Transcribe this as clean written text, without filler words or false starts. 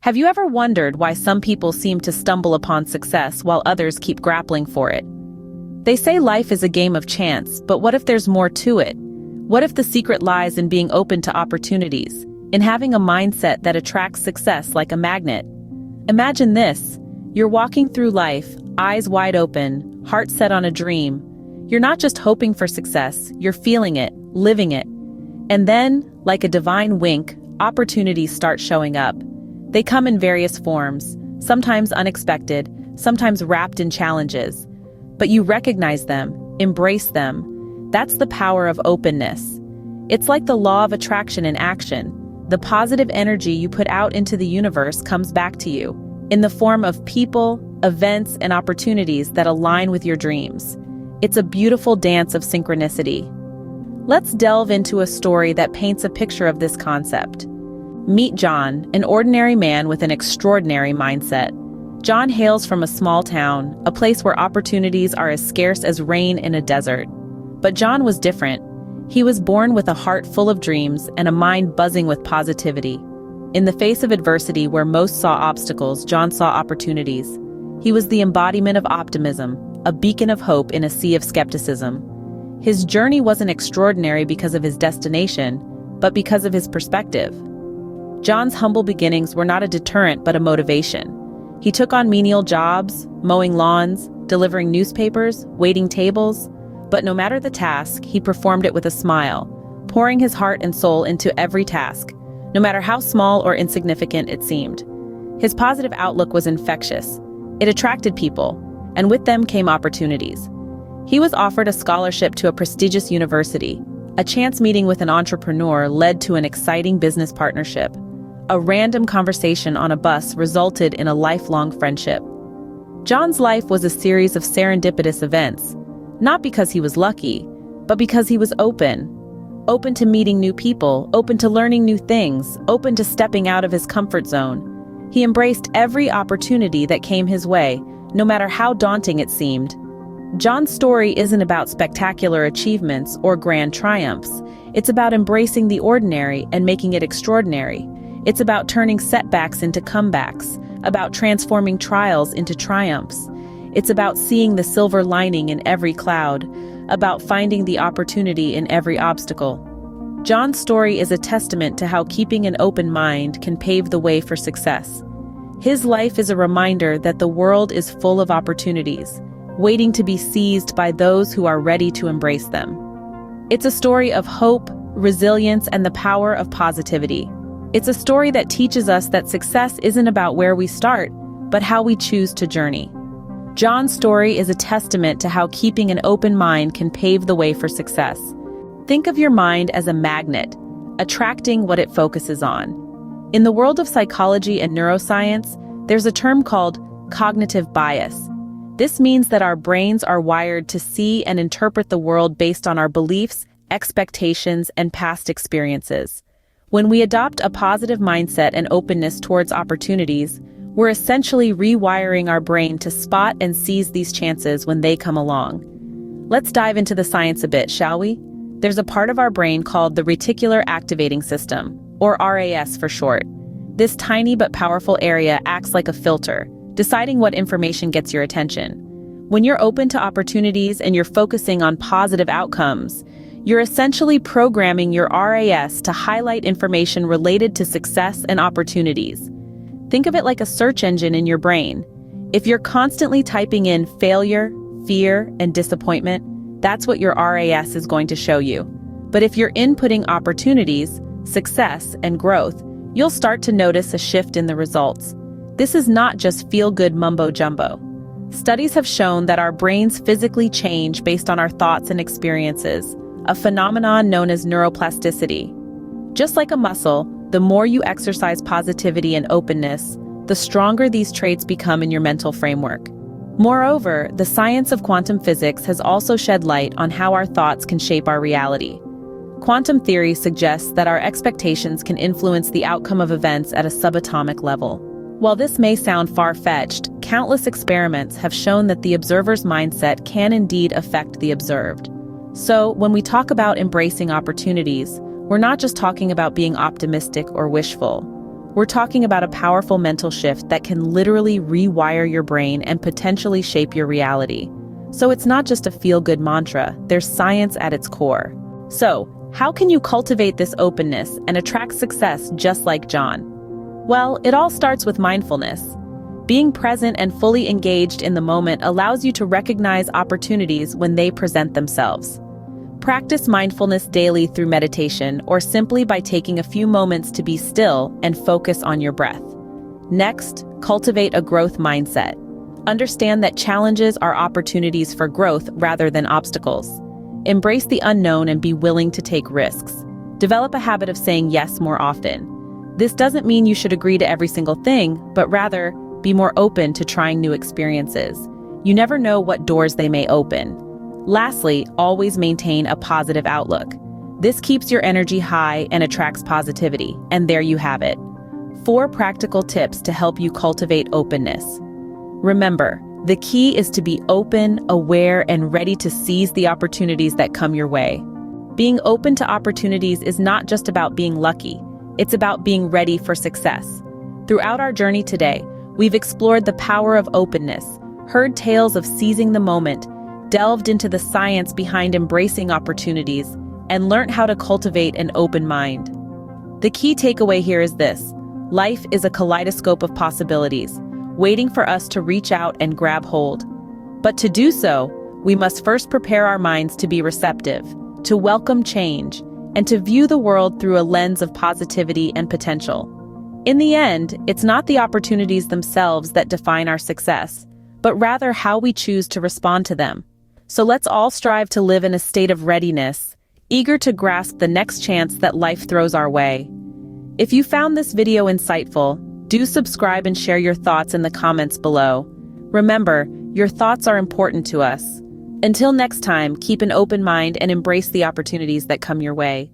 Have you ever wondered why some people seem to stumble upon success while others keep grappling for it? They say life is a game of chance, but what if there's more to it? What if the secret lies in being open to opportunities, in having a mindset that attracts success like a magnet? Imagine this. You're walking through life, eyes wide open, heart set on a dream. You're not just hoping for success, you're feeling it, living it. And then, like a divine wink, opportunities start showing up. They come in various forms, sometimes unexpected, sometimes wrapped in challenges. But you recognize them, embrace them. That's the power of openness. It's like the law of attraction in action. The positive energy you put out into the universe comes back to you, in the form of people, events, and opportunities that align with your dreams. It's a beautiful dance of synchronicity. Let's delve into a story that paints a picture of this concept. Meet John, an ordinary man with an extraordinary mindset. John hails from a small town, a place where opportunities are as scarce as rain in a desert. But John was different. He was born with a heart full of dreams and a mind buzzing with positivity. In the face of adversity where most saw obstacles, John saw opportunities. He was the embodiment of optimism, a beacon of hope in a sea of skepticism. His journey wasn't extraordinary because of his destination, but because of his perspective. John's humble beginnings were not a deterrent but a motivation. He took on menial jobs, mowing lawns, delivering newspapers, waiting tables, but no matter the task, he performed it with a smile, pouring his heart and soul into every task, no matter how small or insignificant it seemed. His positive outlook was infectious. It attracted people, and with them came opportunities. He was offered a scholarship to a prestigious university. A chance meeting with an entrepreneur led to an exciting business partnership. A random conversation on a bus resulted in a lifelong friendship. John's life was a series of serendipitous events, not because he was lucky, but because he was open. Open to meeting new people, open to learning new things, open to stepping out of his comfort zone. He embraced every opportunity that came his way, no matter how daunting it seemed. John's story isn't about spectacular achievements or grand triumphs. It's about embracing the ordinary and making it extraordinary. It's about turning setbacks into comebacks, about transforming trials into triumphs. It's about seeing the silver lining in every cloud, about finding the opportunity in every obstacle. John's story is a testament to how keeping an open mind can pave the way for success. His life is a reminder that the world is full of opportunities, waiting to be seized by those who are ready to embrace them. It's a story of hope, resilience, and the power of positivity. It's a story that teaches us that success isn't about where we start, but how we choose to journey. John's story is a testament to how keeping an open mind can pave the way for success. Think of your mind as a magnet, attracting what it focuses on. In the world of psychology and neuroscience, there's a term called cognitive bias. This means that our brains are wired to see and interpret the world based on our beliefs, expectations, and past experiences. When we adopt a positive mindset and openness towards opportunities, we're essentially rewiring our brain to spot and seize these chances when they come along. Let's dive into the science a bit, shall we? There's a part of our brain called the reticular activating system, or RAS for short. This tiny but powerful area acts like a filter, deciding what information gets your attention. When you're open to opportunities and you're focusing on positive outcomes, you're essentially programming your RAS to highlight information related to success and opportunities. Think of it like a search engine in your brain. If you're constantly typing in failure, fear, and disappointment, that's what your RAS is going to show you. But if you're inputting opportunities, success, and growth, you'll start to notice a shift in the results. This is not just feel-good mumbo-jumbo. Studies have shown that our brains physically change based on our thoughts and experiences, a phenomenon known as neuroplasticity. Just like a muscle, the more you exercise positivity and openness, the stronger these traits become in your mental framework. Moreover, the science of quantum physics has also shed light on how our thoughts can shape our reality. Quantum theory suggests that our expectations can influence the outcome of events at a subatomic level. While this may sound far-fetched, countless experiments have shown that the observer's mindset can indeed affect the observed. So, when we talk about embracing opportunities, we're not just talking about being optimistic or wishful. We're talking about a powerful mental shift that can literally rewire your brain and potentially shape your reality. So it's not just a feel-good mantra, there's science at its core. So, how can you cultivate this openness and attract success just like John? Well, it all starts with mindfulness. Being present and fully engaged in the moment allows you to recognize opportunities when they present themselves. Practice mindfulness daily through meditation or simply by taking a few moments to be still and focus on your breath. Next, cultivate a growth mindset. Understand that challenges are opportunities for growth rather than obstacles. Embrace the unknown and be willing to take risks. Develop a habit of saying yes more often. This doesn't mean you should agree to every single thing, but rather, be more open to trying new experiences. You never know what doors they may open. Lastly, always maintain a positive outlook. This keeps your energy high and attracts positivity, and there you have it. 4 practical tips to help you cultivate openness. Remember, the key is to be open, aware, and ready to seize the opportunities that come your way. Being open to opportunities is not just about being lucky, it's about being ready for success. Throughout our journey today, we've explored the power of openness, heard tales of seizing the moment, delved into the science behind embracing opportunities, and learned how to cultivate an open mind. The key takeaway here is this: life is a kaleidoscope of possibilities, waiting for us to reach out and grab hold. But to do so, we must first prepare our minds to be receptive, to welcome change, and to view the world through a lens of positivity and potential. In the end, it's not the opportunities themselves that define our success, but rather how we choose to respond to them. So let's all strive to live in a state of readiness, eager to grasp the next chance that life throws our way. If you found this video insightful, do subscribe and share your thoughts in the comments below. Remember, your thoughts are important to us. Until next time, keep an open mind and embrace the opportunities that come your way.